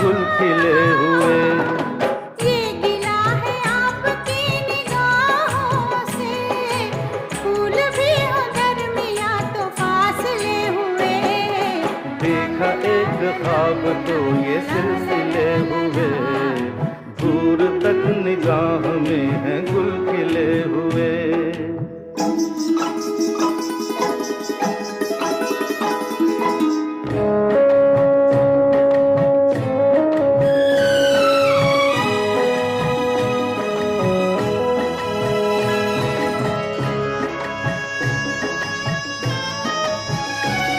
गुल खिले हुए। ये गिला है आपकी निगाहों से, फूल भी हो दरमिया तो फासले हुए। देखा एक ख्वाब तो ये सिलसिले हुए, दूर तक निगाह में है गुल